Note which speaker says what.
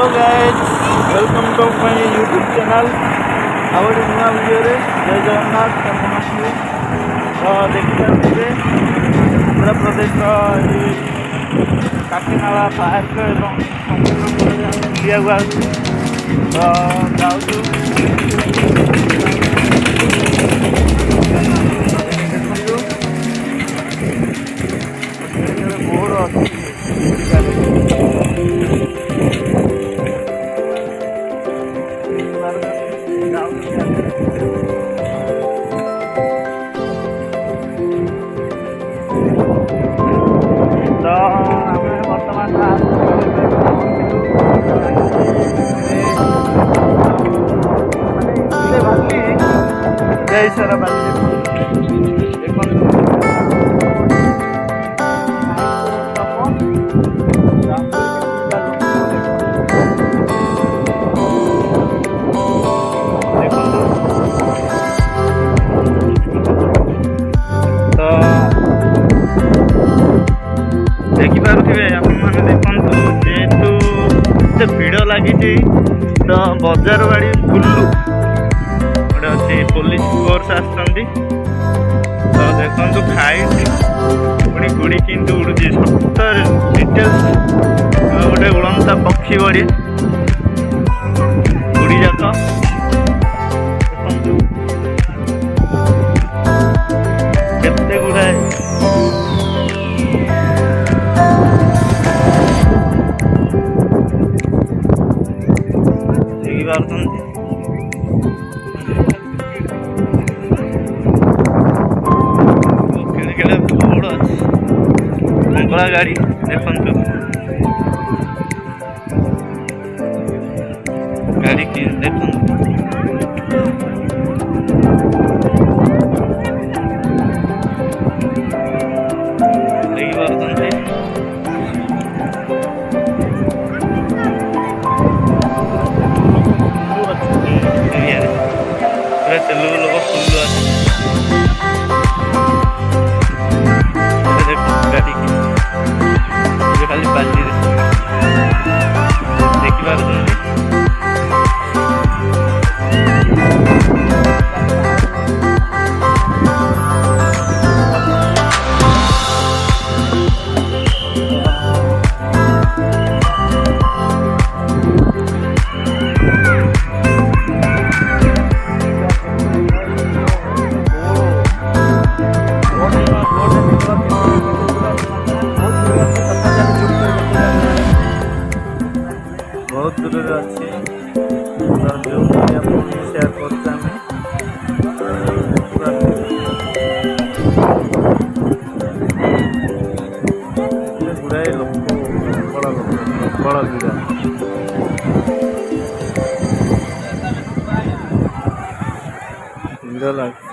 Speaker 1: Hello guys welcome to my YouTube channel our नुआ video रे जय जगन्नाथ नमस्ते। तो देखिए आंध्र प्रदेश काकीनाला पार्क एवं समुद्र बुलिया तो जाऊँ बोर्ड अच्छी तो आम बर्तमान जय सारा बाली देखिपे आपने देखु जेहेतु एत भिड़ लगी तो बजार बाड़ी बुलू गोटे अच्छे पुलिस फोर्स आसती तो देखु खाई पुणी गुड़ी किंतु उड़ुची सतर डिटेल्स गोटे उड़ंता पक्षी बड़ी गुड़ी जाक केते गुड़ाए मंगला गाड़ी देखु गाड़ी की देखु तेलुगु लोग फुल गाड़ी की खाली बाल्टी देखी पार बहुत दूर अच्छे जो सेयार करते गुड़ाए लोक बड़ भिड़ लगे।